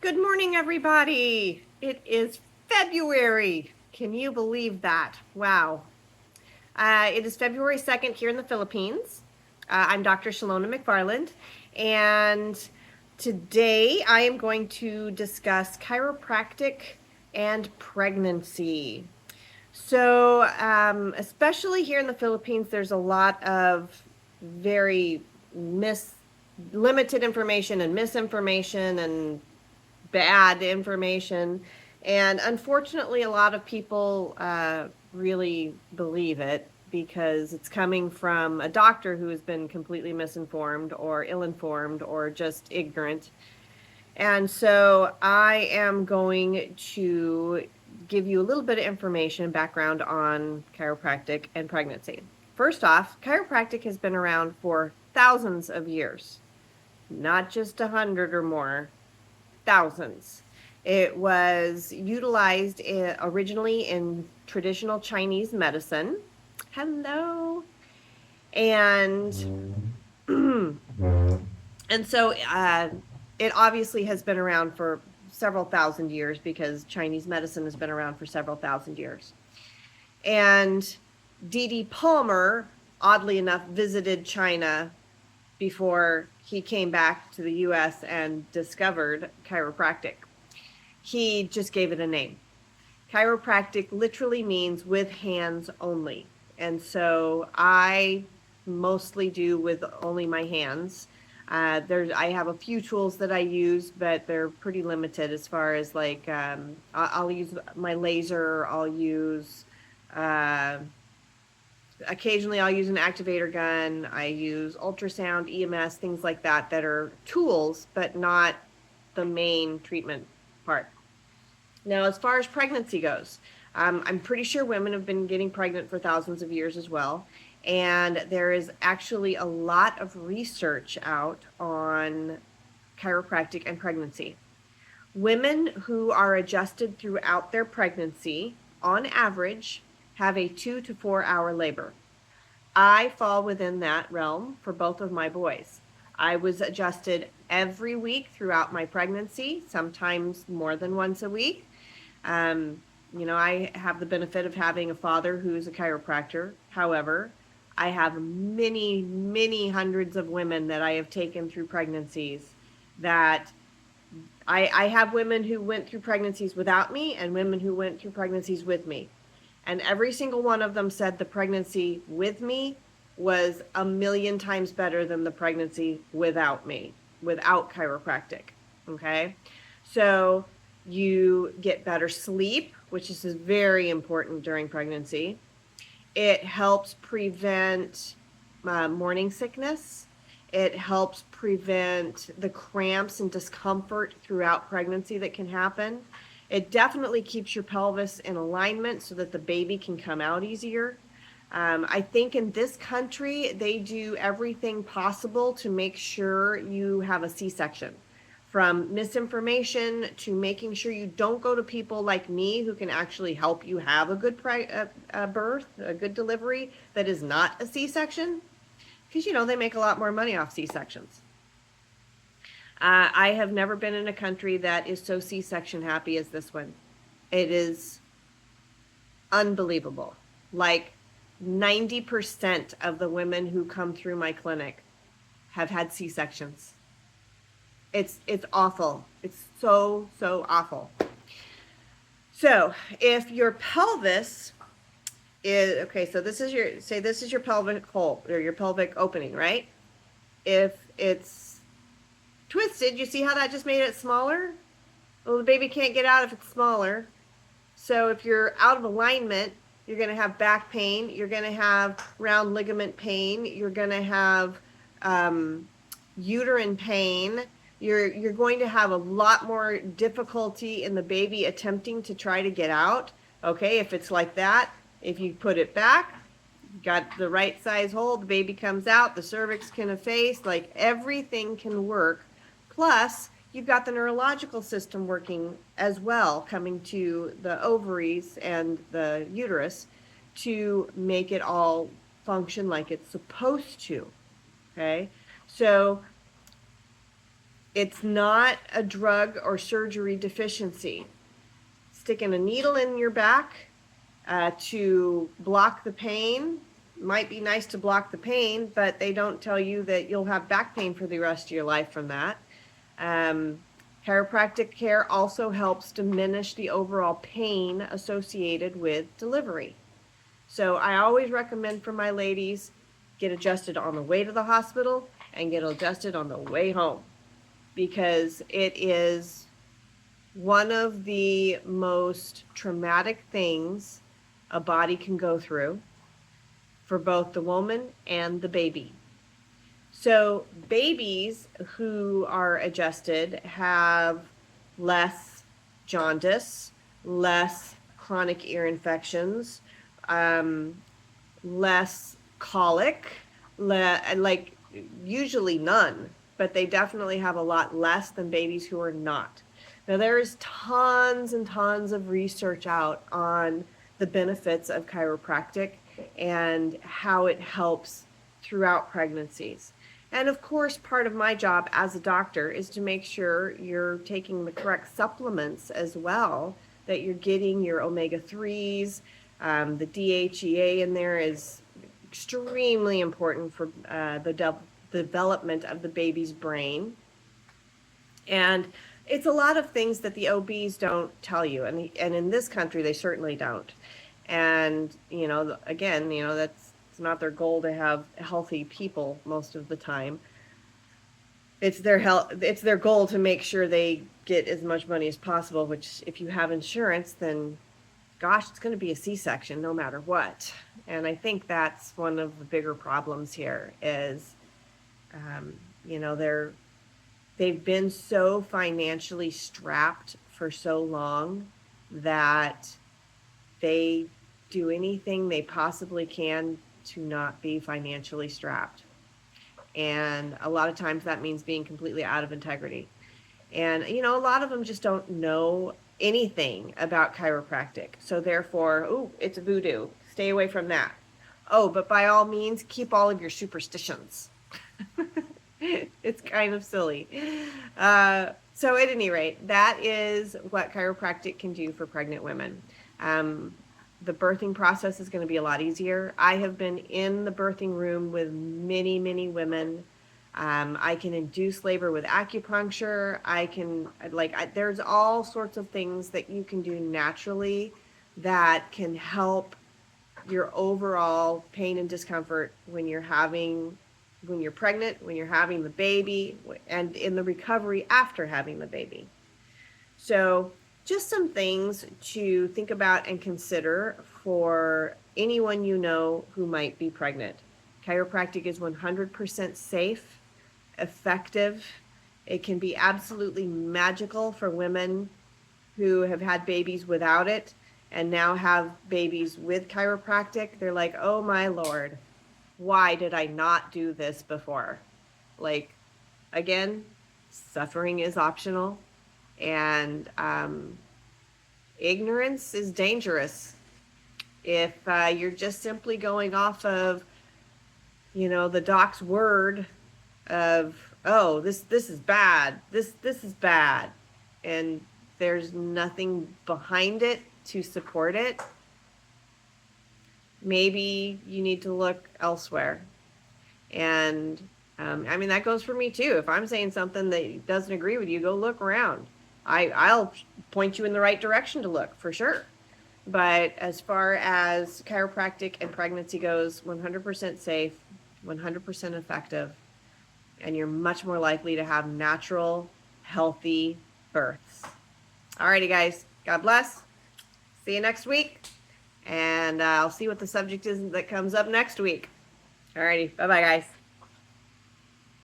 Good morning, everybody. It is February. Can you believe that? Wow. It is February 2nd here in the Philippines. I'm Dr. Shalona McFarland, and today I am going to discuss chiropractic and pregnancy. So, especially here in the Philippines, there's a lot of very limited information and misinformation and bad information. And unfortunately, a lot of people really believe it because it's coming from a doctor who has been completely misinformed or ill-informed or just ignorant. And so I am going to give you a little bit of information and background on chiropractic and pregnancy. First off, chiropractic has been around for thousands of years, not just 100 or more, thousands. It was utilized originally in traditional Chinese medicine. Hello. And and so it obviously has been around for several thousand years because Chinese medicine has been around for several thousand years. And D.D. Palmer, oddly enough, visited China before he came back to the US and discovered chiropractic. He just gave it a name. Chiropractic literally means with hands only. And so I mostly do with only my hands. I have a few tools that I use, but they're pretty limited as far as like I'll use my laser. I'll use occasionally I'll use an activator gun. I use ultrasound, EMS, things like that are tools, but not the main treatment part. Now, as far as pregnancy goes, I'm pretty sure women have been getting pregnant for thousands of years as well. And there is actually a lot of research out on chiropractic and pregnancy. Women who are adjusted throughout their pregnancy, on average, have a 2 to 4 hour labor. I fall within that realm for both of my boys. I was adjusted every week throughout my pregnancy, sometimes more than once a week. I have the benefit of having a father who's a chiropractor. However, I have many, many hundreds of women that I have taken through pregnancies that I have women who went through pregnancies without me and women who went through pregnancies with me. And every single one of them said the pregnancy with me was a million times better than the pregnancy without me, without chiropractic. Okay. So you get better sleep, which is very important during pregnancy. It helps prevent morning sickness. It helps prevent the cramps and discomfort throughout pregnancy that can happen. It definitely keeps your pelvis in alignment so that the baby can come out easier. I think in this country, they do everything possible to make sure you have a C-section. From misinformation to making sure you don't go to people like me who can actually help you have a good birth, a good delivery that is not a C-section. Because, they make a lot more money off C-sections. I have never been in a country that is so C-section happy as this one. It is unbelievable. Like 90% of the women who come through my clinic have had C-sections. It's awful. It's so awful. So if your pelvis is okay, so this is your pelvic hole or your pelvic opening, right? If it's twisted, you see how that just made it smaller? Well, the baby can't get out if it's smaller. So if you're out of alignment, you're going to have back pain. You're going to have round ligament pain. You're going to have uterine pain. You're going to have a lot more difficulty in the baby attempting to try to get out. Okay, if it's like that, if you put it back, got the right size hole, the baby comes out, the cervix can efface, like everything can work. Plus, you've got the neurological system working as well, coming to the ovaries and the uterus to make it all function like it's supposed to. Okay, so It's not a drug or surgery deficiency. Sticking a needle in your back to block the pain might be nice to block the pain, but they don't tell you that you'll have back pain for the rest of your life from that. Chiropractic care also helps diminish the overall pain associated with delivery. So I always recommend for my ladies, get adjusted on the way to the hospital and get adjusted on the way home, because it is one of the most traumatic things a body can go through for both the woman and the baby. So babies who are adjusted have less jaundice, less chronic ear infections, less colic, like usually none, but they definitely have a lot less than babies who are not. Now, there's tons and tons of research out on the benefits of chiropractic and how it helps throughout pregnancies. And of course, part of my job as a doctor is to make sure you're taking the correct supplements as well, that you're getting your omega-3s. The DHEA in there is extremely important for the development of the baby's brain. And it's a lot of things that the OBs don't tell you. And in this country, they certainly don't. And, again, that's it's not their goal to have healthy people most of the time. It's their goal to make sure they get as much money as possible, which if you have insurance, then gosh, it's going to be a C-section no matter what. And I think that's one of the bigger problems here is, they've been so financially strapped for so long that they do anything they possibly can to not be financially strapped. And a lot of times that means being completely out of integrity. And, a lot of them just don't know anything about chiropractic. So therefore, it's voodoo. Stay away from that. Oh, but by all means, keep all of your superstitions. It's kind of silly. So at any rate, that is what chiropractic can do for pregnant women. The birthing process is going to be a lot easier. I have been in the birthing room with many, many women. I can induce labor with acupuncture. There's all sorts of things that you can do naturally that can help your overall pain and discomfort when you're pregnant, when you're having the baby, and in the recovery after having the baby. So just some things to think about and consider for anyone who might be pregnant. Chiropractic is 100% safe, effective. It can be absolutely magical for women who have had babies without it and now have babies with chiropractic. They're like, oh my Lord, why did I not do this before? Again, suffering is optional, and ignorance is dangerous. If you're just simply going off of, the doc's word of, oh, this is bad, this is bad, and there's nothing behind it to support it, maybe you need to look elsewhere. And that goes for me too. If I'm saying something that doesn't agree with you, go look around. I'll point you in the right direction to look, for sure. But as far as chiropractic and pregnancy goes, 100% safe, 100% effective, and you're much more likely to have natural, healthy births. Alrighty, guys. God bless. See you next week. And I'll see what the subject is that comes up next week. Alrighty. Bye-bye, guys.